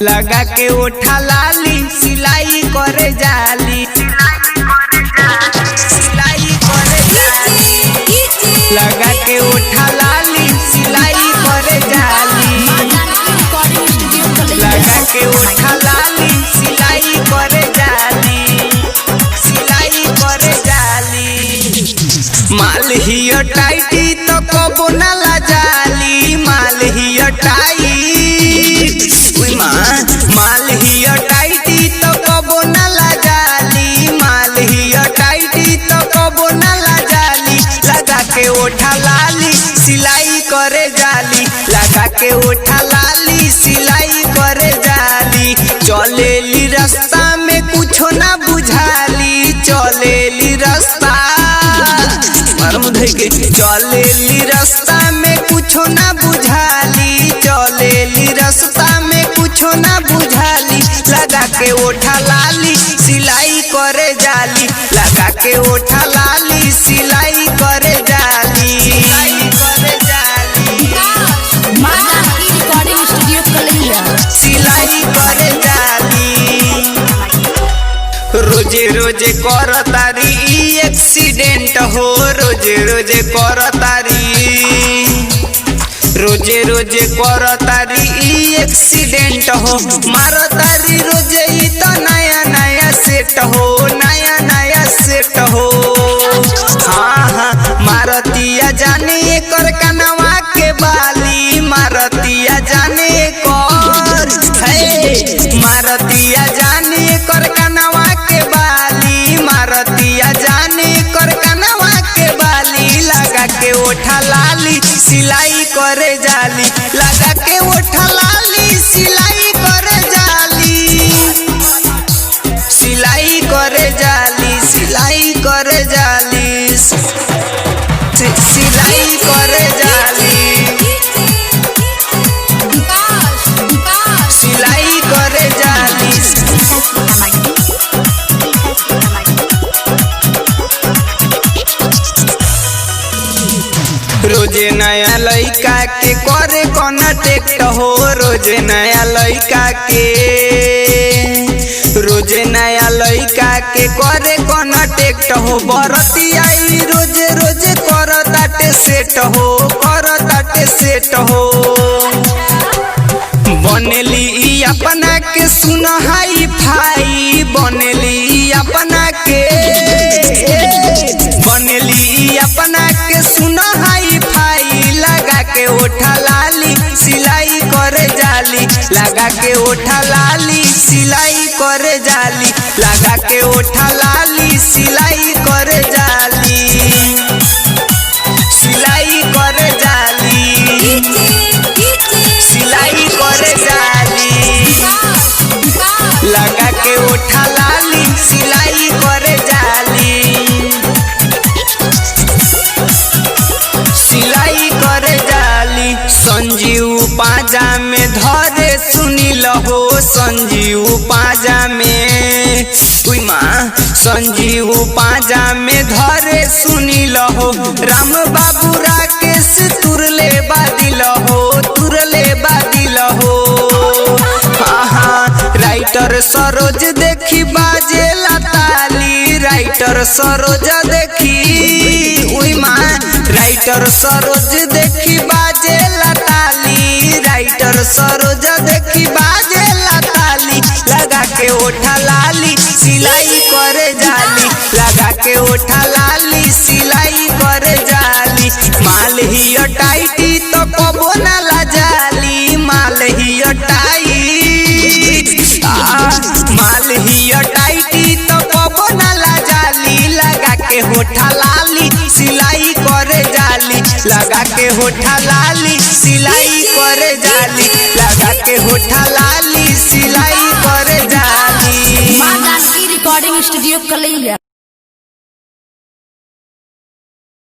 लगा के ओठा लाली सिलाई करे जाली, सिलाई करे जाली। लगा के ओठा लाली सिलाई करे जाली, लगा के ओठा लाली सिलाई करे जाली, सिलाई करे जाली। माल हियो टाइटी तो कबो ना ला जाली, माल हियो टाइट, माल हियो टाइटी तो कबो ना ला जाली, माल हियो टाइटी तो कबो ना ला जाली। लगा के ओठा लाली सिलाई करे जाली, लगा के ओठा लाली सिलाई करे जाली। चलेली रास्ता में कुछो ना बुझाली, चलेली रास्ता चलेली रास्ता में कुछो ना बुझाली, चलेली रास्ता में कुछो ना बुझाली। लगा के ओठा लाली सिलाई करे जाली, लगा के ओठा लाली सिलाई करे जाली, सिलाई करे जाली। सिलाई करे जाली। रोजे रोजे कर तारी एक्सीडेंट हो, रोजे रोजे कर तारी, रोजे रोजे कर तारी एक्सीडेंट हो। मार तारी रोजे ही तो नया नया सेट हो, नया नया सेट हो। हाँ हाँ मारतिया जाने कर कनवा के बाली, मारतिया जाने कर मारतिया जाने कर कनवा के बाली, मारतिया जाने कर कनवा के बाली। लगा के ओठा लाली सिलाई करे जाली, लगा के ओठा लाली सिलाई करे जाली, सिलाई करे जाली, सिलाई करे जाली, सिलाई करे जाली, सिलाई करे जाली। रोजे नया लइका के करे कॉन्टेक्ट हो, रोजे नया लइका के, रोजे नया लइका के करे कॉन्टेक्ट हो। बरती आई रोजे रोजे कर ताटे सेट हो, कर ताटे सेट हो। बनेली अपना के सुन हाई फाई, बनेली अपना के, बनेली अपना के सुन हाई फाई। लगा के ओठा लाली सिलाई करे जाली, लगा के ओठा लाली सिलाई करे जाली, लगा के ओठा लाली सिलाई करे जाली, सिलाई करे जाली, सिलाई करे जाली। लगा के ओठा लाली सिलाई करे जाली, सिलाई करे जाली। संजीव पाजा में धरे सुनील हो, संजीव पाजा में, संजीव पाजा में धरे सुनील हो। राम बाबू राकेश तुरले बादिल हो, तुरले बादिल हो। राइटर सरोज देखी बाजे ताली, राइटर सरोज देखी राइटर सरोज देखी बाजे ताली, राइटर सरोज देखी बाजे ताली। लगा के ओठा लाली सिलाई करे जाली, लगा के ओठा लाली सिलाई करे जाली। माल हियो टाइटी तो कबो ना ला जाली, माल हियो टाइट, माल हियो टाइटी तो कबो ना ला जाली। लगा के होठा लाली सिलाई करे जाली, लगा के होठा लाली सिलाई करे जाली, लगा के होठा